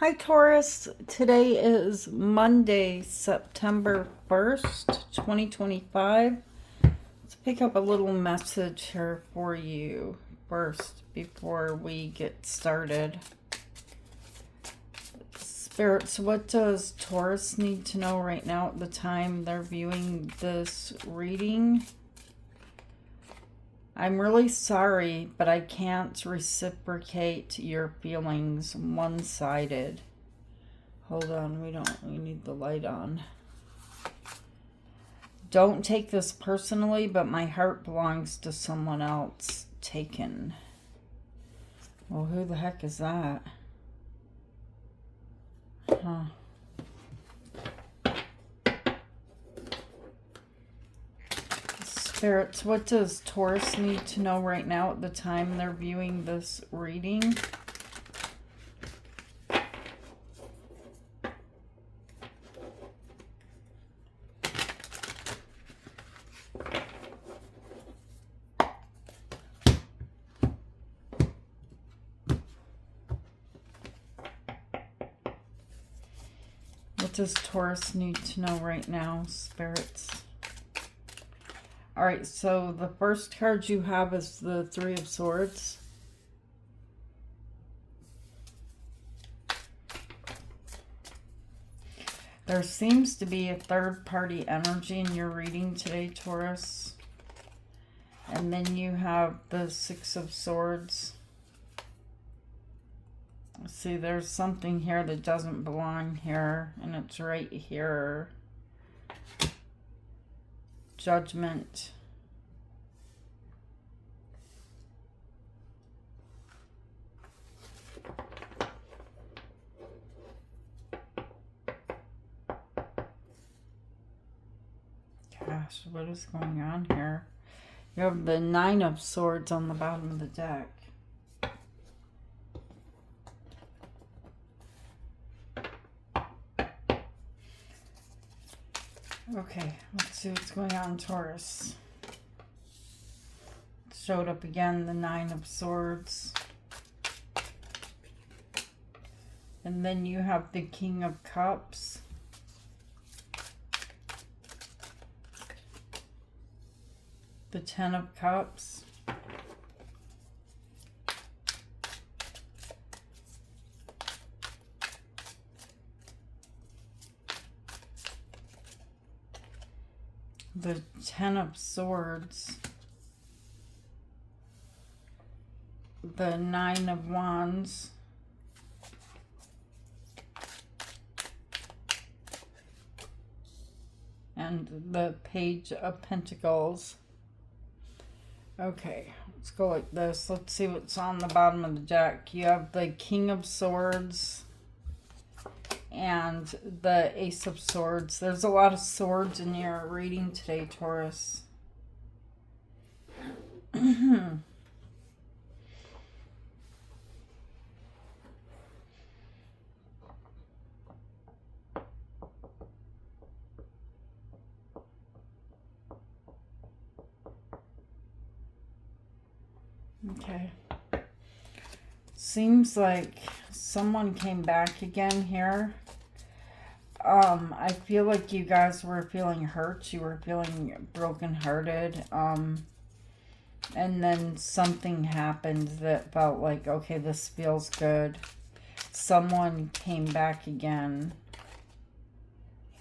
Hi Taurus, today is Monday, September 1st, 2025. Let's pick up a little message here for you first before we get started. Spirits, what does Taurus need to know right now at the time they're viewing this reading? I'm really sorry, but I can't reciprocate your feelings one-sided. Hold on, we need the light on. Don't take this personally, but my heart belongs to someone else. Taken. Well, who the heck is that? Huh. Spirits, what does Taurus need to know right now at the time they're viewing this reading? What does Taurus need to know right now, spirits? Alright, so the first card you have is the Three of Swords. There seems to be a third-party energy in your reading today, Taurus. And then you have the Six of Swords. See, there's something here that doesn't belong here, and it's right here. Judgment. Gosh, what is going on here? You have the Nine of Swords on the bottom of the deck. Okay, let's see what's going on, Taurus. Showed up again, the Nine of Swords. And then you have the King of Cups. The Ten of Cups. The Ten of Swords. The Nine of Wands. And the Page of Pentacles. Okay, let's go like this. Let's see what's on the bottom of the deck. You have the King of Swords and the Ace of Swords. There's a lot of swords in your reading today, Taurus. Okay. Seems like someone came back again here. I feel like you guys were feeling hurt. You were feeling brokenhearted. And then something happened that felt like, okay, this feels good. Someone came back again.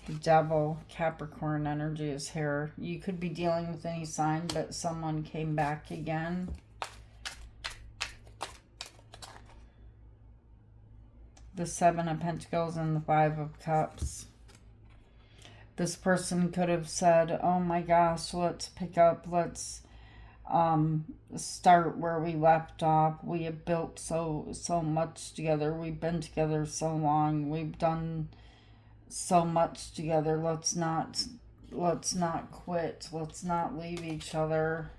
The Devil, Capricorn energy is here. You could be dealing with any sign, but someone came back again. The Seven of Pentacles and the Five of Cups. This person could have said, oh my gosh, let's pick up, let's start where we left off. We have built so much together. We've been together so long. We've done so much together. Let's not quit. Let's not leave each other.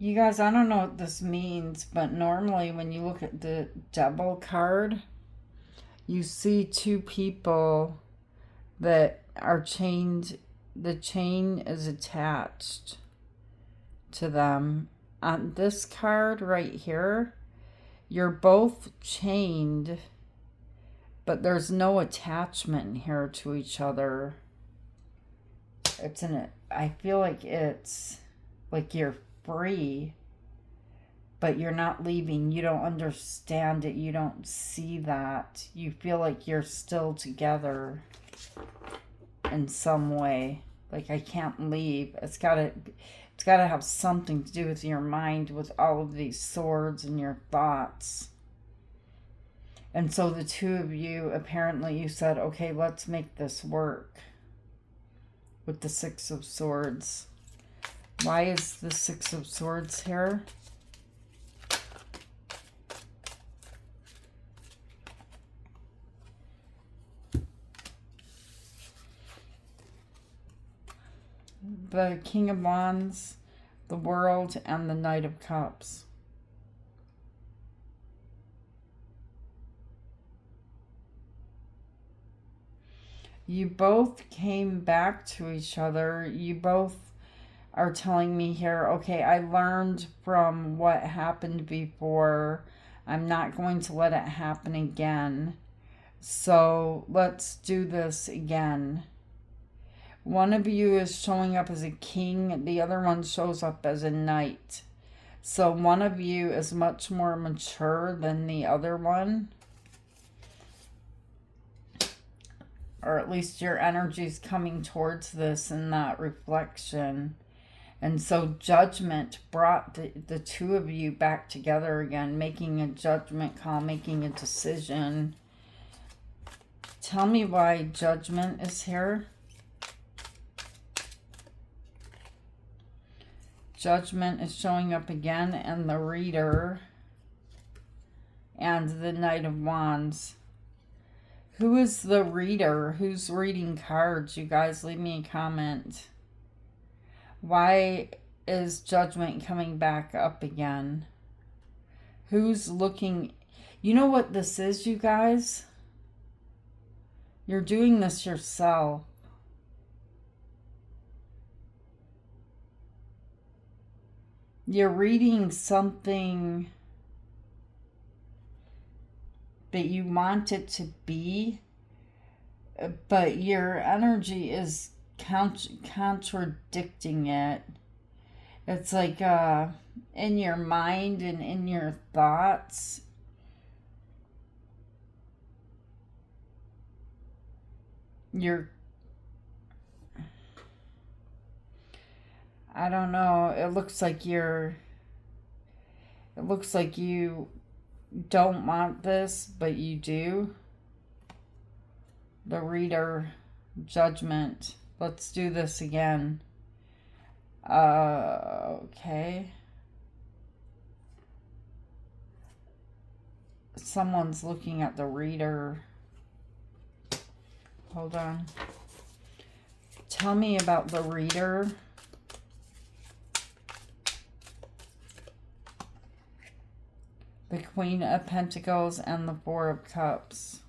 You guys, I don't know what this means, but normally when you look at the Devil card, you see two people that are chained. The chain is attached to them. On this card right here, you're both chained, but there's no attachment here to each other. I feel like it's like you're free, but you're not leaving. You don't understand it. You don't see that. You feel like you're still together in some way. Like, I can't leave. It's gotta have something to do with your mind, with all of these swords and your thoughts. And so the two of you, apparently you said, okay, let's make this work. With the Six of Swords. Why is the Six of Swords here? The King of Wands, the World, and the Knight of Cups. You both came back to each other. You both are telling me here, okay, I learned from what happened before. I'm not going to let it happen again. So let's do this again. One of you is showing up as a king. The other one shows up as a knight. So one of you is much more mature than the other one. Or at least your energy's coming towards this in that reflection. And so judgment brought the two of you back together again, making a judgment call, making a decision. Tell me why judgment is here. Judgment is showing up again, and the Reader and the Knight of Wands. Who is the reader? Who's reading cards? You guys, leave me a comment. Why is judgment coming back up again? Who's looking? You know what this is, you guys? You're doing this yourself. You're reading something that you want it to be, but your energy is contradicting it. It's like in your mind and in your thoughts, I don't know, it looks like you don't want this, but you do. The Reader, judgment. Let's do this again. Okay. Someone's looking at the Reader. Hold on. Tell me about the Reader. The Queen of Pentacles and the Four of Cups.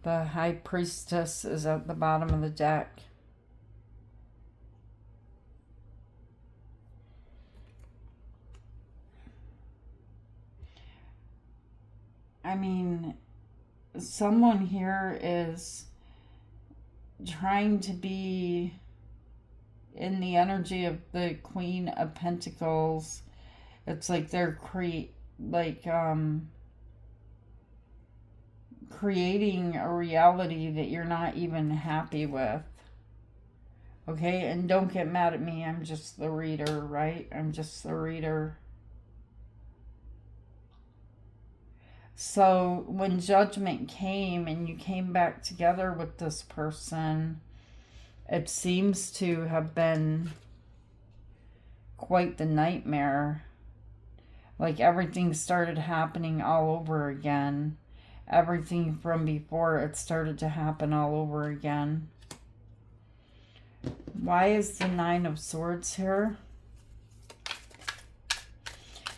The High Priestess is at the bottom of the deck. I mean, someone here is trying to be in the energy of the Queen of Pentacles. It's like they're creating a reality that you're not even happy with. Okay, and don't get mad at me. I'm just the reader, right? I'm just the reader. So when judgment came and you came back together with this person, it seems to have been quite the nightmare. Like everything started happening all over again. Everything from before, it started to happen all over again. Why is the Nine of Swords here?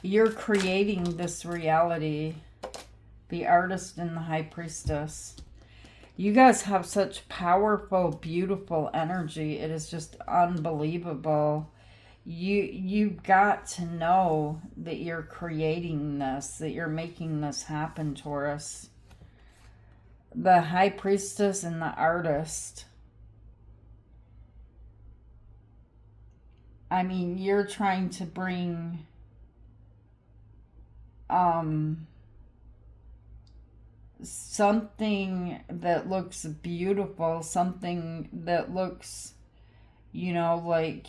You're creating this reality. The Artist and the High Priestess. You guys have such powerful, beautiful energy. It is just unbelievable. You've got to know that you're creating this, that you're making this happen, Taurus. The High Priestess and the Artist. I mean, you're trying to bring something that looks beautiful, something that looks, you know, like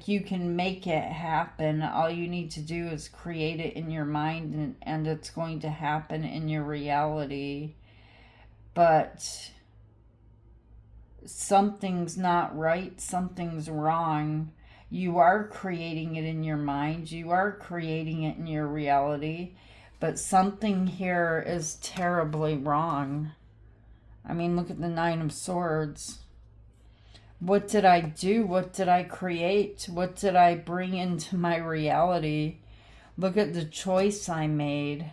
you can make it happen. All you need to do is create it in your mind, and it's going to happen in your reality. But something's not right, something's wrong. You are creating it in your mind, you are creating it in your reality, but something here is terribly wrong. I mean, look at the Nine of Swords. What did I do? What did I create? What did I bring into my reality? Look at the choice I made.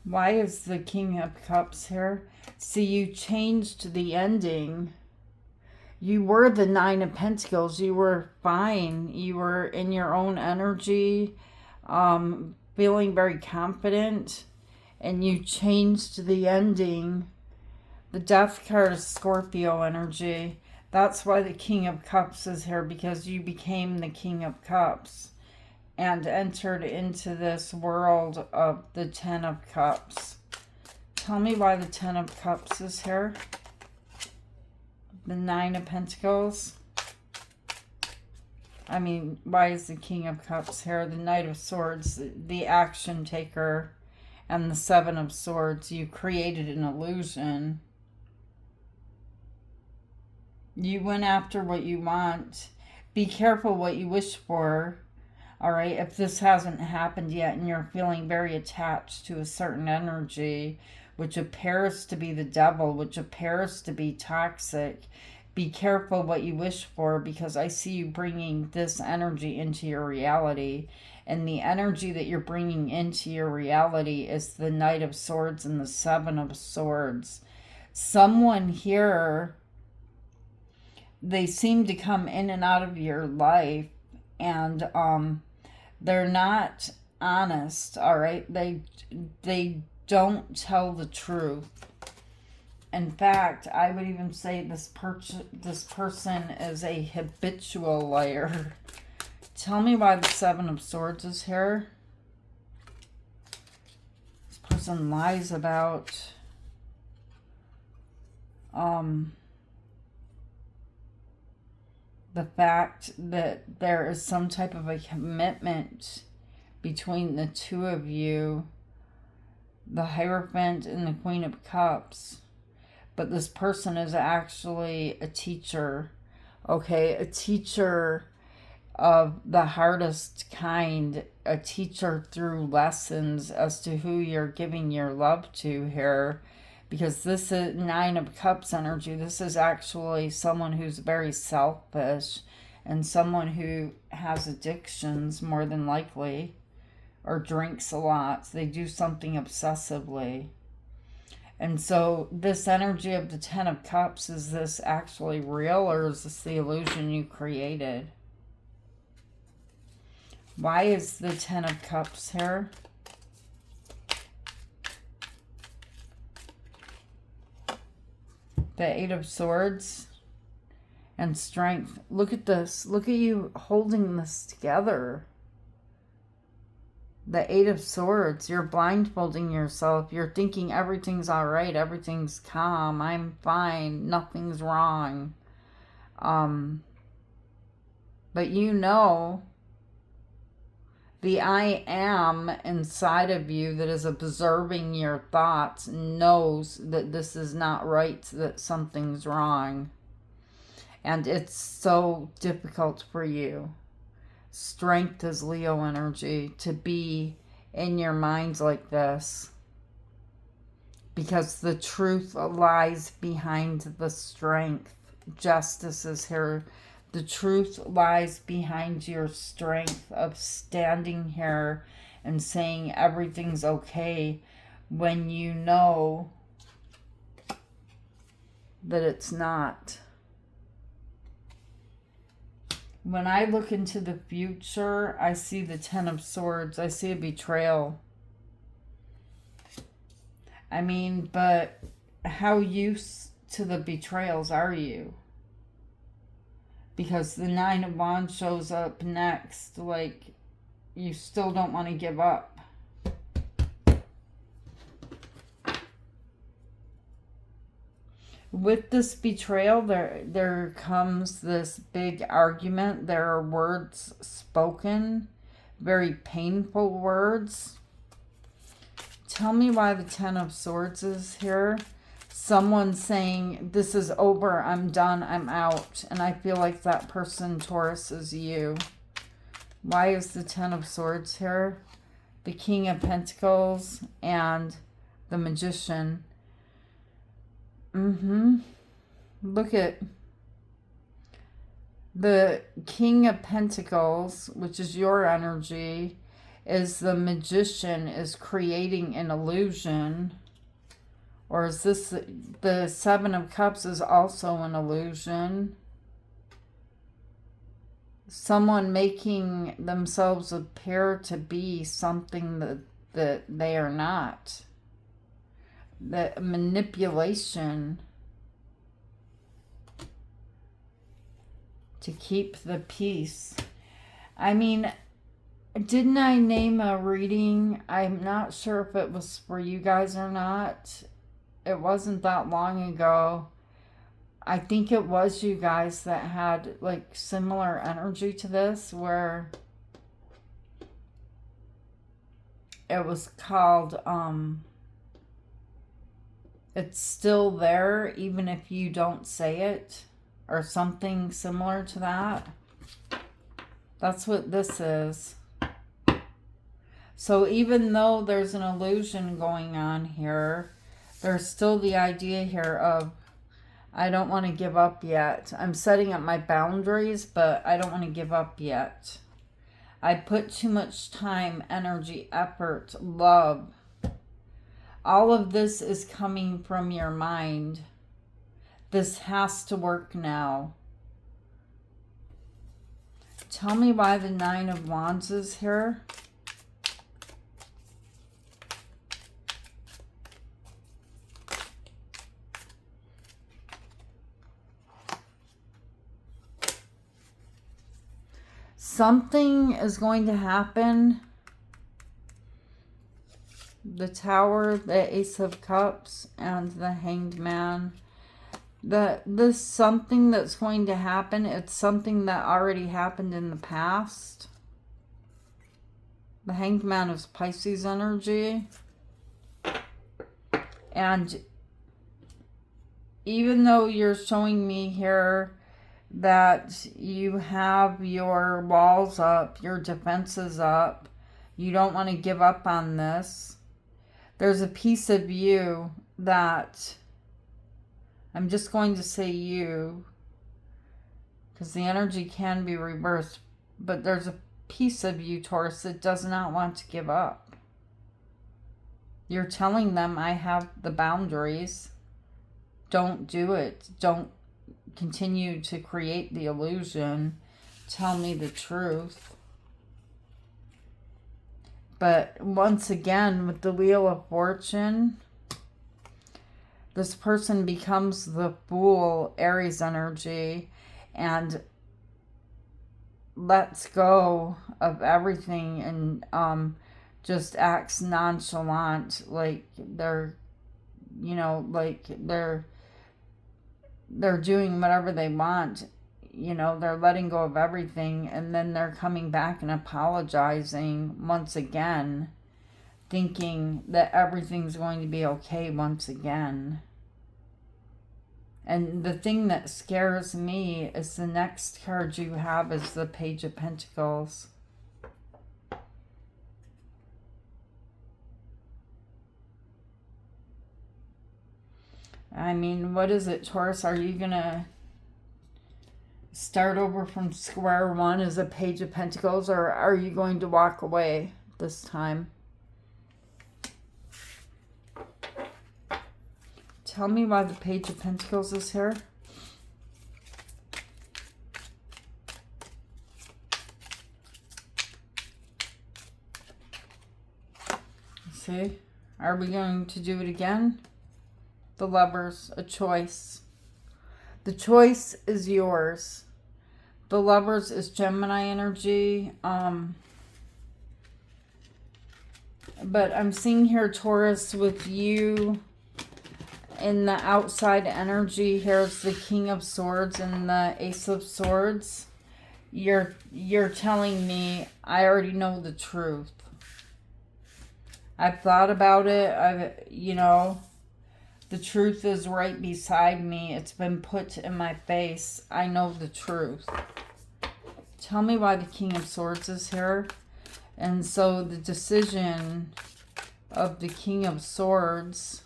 Why is the King of Cups here? See, you changed the ending. You were the Nine of Pentacles. You were fine. You were in your own energy, feeling very confident, and you changed the ending. The Death card is Scorpio energy. That's why the King of Cups is here, because you became the King of Cups and entered into this world of the Ten of Cups. Tell me why the Ten of Cups is here. The Nine of Pentacles. I mean, why is the King of Cups here? The Knight of Swords, the action taker, and the Seven of Swords. You created an illusion. You went after what you want. Be careful what you wish for. All right, if this hasn't happened yet and you're feeling very attached to a certain energy, which appears to be the devil, which appears to be toxic, be careful what you wish for, because I see you bringing this energy into your reality. And the energy that you're bringing into your reality is the Knight of Swords and the Seven of Swords. Someone here, they seem to come in and out of your life, and they're not honest, all right? They don't tell the truth. In fact, I would even say this person is a habitual liar. Tell me why the Seven of Swords is here. This person lies about the fact that there is some type of a commitment between the two of you, the Hierophant and the Queen of Cups. But this person is actually a teacher, okay? A teacher of the hardest kind, a teacher through lessons as to who you're giving your love to here. Because this is Nine of Cups energy. This is actually someone who's very selfish and someone who has addictions, more than likely, or drinks a lot. So they do something obsessively. And so this energy of the Ten of Cups, is this actually real, or is this the illusion you created? Why is the Ten of Cups here? The Eight of Swords and Strength. Look at this. Look at you holding this together. The Eight of Swords. You're blindfolding yourself. You're thinking everything's all right. Everything's calm. I'm fine. Nothing's wrong. But you know, the I am inside of you that is observing your thoughts knows that this is not right, that something's wrong. And it's so difficult for you. Strength is Leo energy, to be in your mind like this. Because the truth lies behind the strength. Justice is here. The truth lies behind your strength of standing here and saying everything's okay when you know that it's not. When I look into the future, I see the Ten of Swords. I see a betrayal. I mean, but how used to the betrayals are you? Because the Nine of Wands shows up next. Like, you still don't want to give up. With this betrayal, there comes this big argument. There are words spoken, very painful words. Tell me why the Ten of Swords is here. Someone saying, this is over, I'm done, I'm out. And I feel like that person, Taurus, is you. Why is the Ten of Swords here? The King of Pentacles and the Magician. Look at the King of Pentacles, which is your energy, is the Magician is creating an illusion. Or is this the Seven of Cups is also an illusion? Someone making themselves appear to be something that they are not. The manipulation to keep the peace. I mean, didn't I name a reading? I'm not sure if it was for you guys or not. It wasn't that long ago. I think it was you guys that had like similar energy to this, where it was called it's still there even if you don't say it, or something similar to that. That's what this is. So even though there's an illusion going on here, there's still the idea here of, I don't want to give up yet. I'm setting up my boundaries, but I don't want to give up yet. I put too much time, energy, effort, love. All of this is coming from your mind. This has to work now. Tell me why the Nine of Wands is here. Something is going to happen. The Tower, the Ace of Cups, and the Hanged Man. This something that's going to happen, it's something that already happened in the past. The Hanged Man is Pisces energy. And even though you're showing me here that you have your walls up, your defenses up, you don't want to give up on this, there's a piece of you that, I'm just going to say you, because the energy can be reversed, but there's a piece of you, Taurus, that does not want to give up. You're telling them, I have the boundaries. Don't do it. Don't continue to create the illusion. Tell me the truth. But once again, with the Wheel of Fortune, this person becomes the Fool, Aries energy, and lets go of everything and just acts nonchalant, like they're, you know, like they're doing whatever they want. You know, they're letting go of everything, and then they're coming back and apologizing once again, thinking that everything's going to be okay once again. And the thing that scares me is the next card you have is the Page of Pentacles. I mean, what is it, Taurus? Are you going to start over from square one as a Page of Pentacles, or are you going to walk away this time? Tell me why the Page of Pentacles is here. See? Are we going to do it again? The Lovers, a choice. The choice is yours. The Lovers is Gemini energy. But I'm seeing here, Taurus, with you in the outside energy. Here's the King of Swords and the Ace of Swords. You're telling me I already know the truth. I've thought about it. The truth is right beside me. It's been put in my face. I know the truth. Tell me why the King of Swords is here. And so the decision of the King of Swords,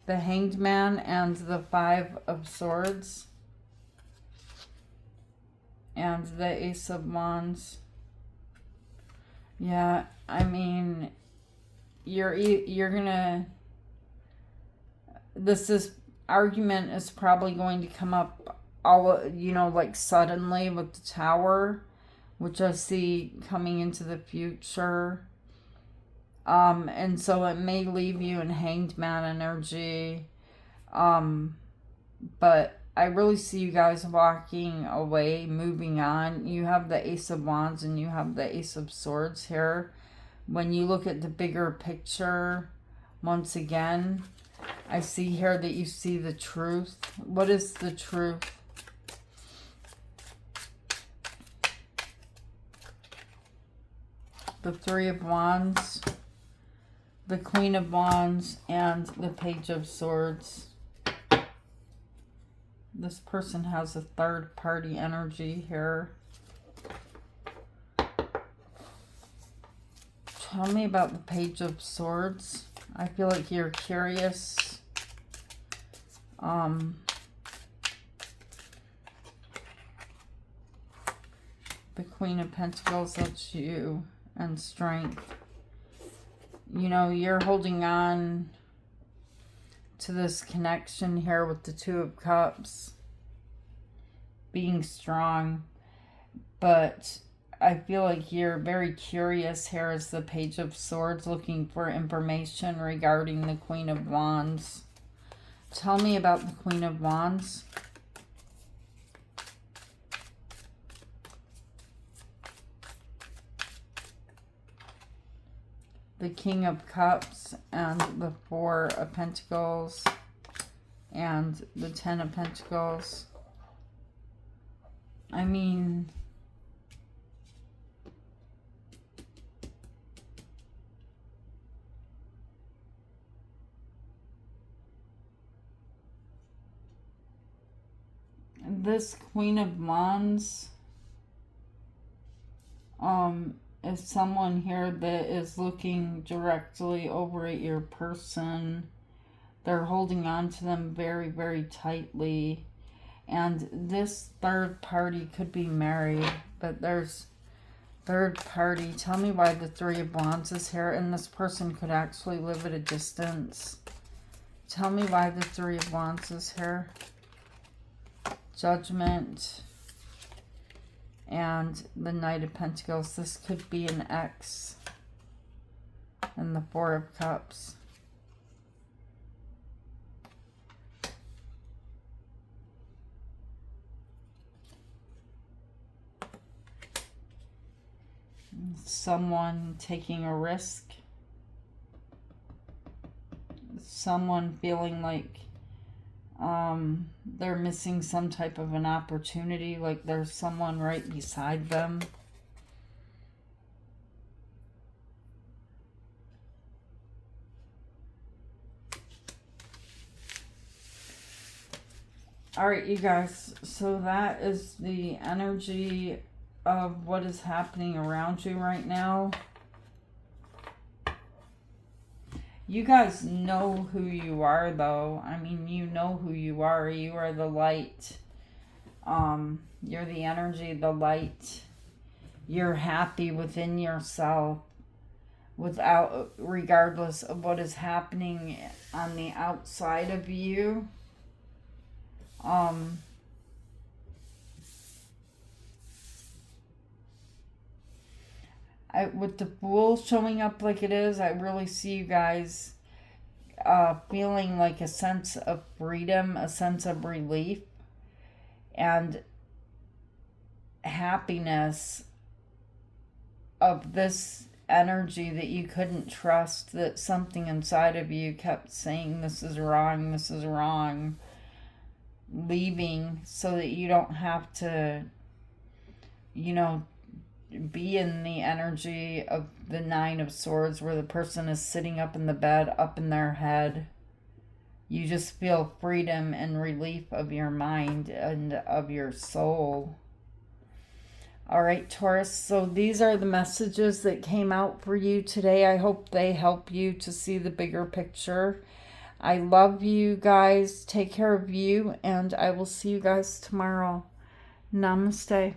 the Hanged Man, and the Five of Swords, and the Ace of Wands. Yeah, I mean, you're gonna, this argument is probably going to come up all, like suddenly with the Tower, which I see coming into the future. And so it may leave you in Hanged Man energy. But I really see you guys walking away, moving on. You have the Ace of Wands and you have the Ace of Swords here. When you look at the bigger picture, once again, I see here that you see the truth. What is the truth? The Three of Wands, the Queen of Wands, and the Page of Swords. This person has a third party energy here. Tell me about the Page of Swords. I feel like you're curious. The Queen of Pentacles, that's you, and strength. You're holding on to this connection here with the Two of Cups, being strong, but I feel like you're very curious here as the Page of Swords, looking for information regarding the Queen of Wands. Tell me about the Queen of Wands. The King of Cups and the Four of Pentacles and the Ten of Pentacles. I mean, this Queen of Wands is someone here that is looking directly over at your person. They're holding on to them very, very tightly. And this third party could be married, but there's third party. Tell me why the Three of Wands is here, and this person could actually live at a distance. Tell me why the Three of Wands is here. Judgment and the Knight of Pentacles. This could be an ex. And the Four of Cups. Someone taking a risk. Someone feeling like they're missing some type of an opportunity, like there's someone right beside them. All right, you guys. So that is the energy of what is happening around you right now. You guys know who you are, though. I mean, you know who you are. You are the light. You're the energy, the light. You're happy within yourself, regardless of what is happening on the outside of you. With the Fool showing up like it is, I really see you guys feeling like a sense of freedom, a sense of relief, and happiness of this energy that you couldn't trust, that something inside of you kept saying, this is wrong, leaving so that you don't have to, be in the energy of the Nine of Swords where the person is sitting up in the bed, up in their head. You just feel freedom and relief of your mind and of your soul. All right, Taurus, so these are the messages that came out for you today. I hope they help you to see the bigger picture. I love you guys. Take care of you, and I will see you guys tomorrow. Namaste.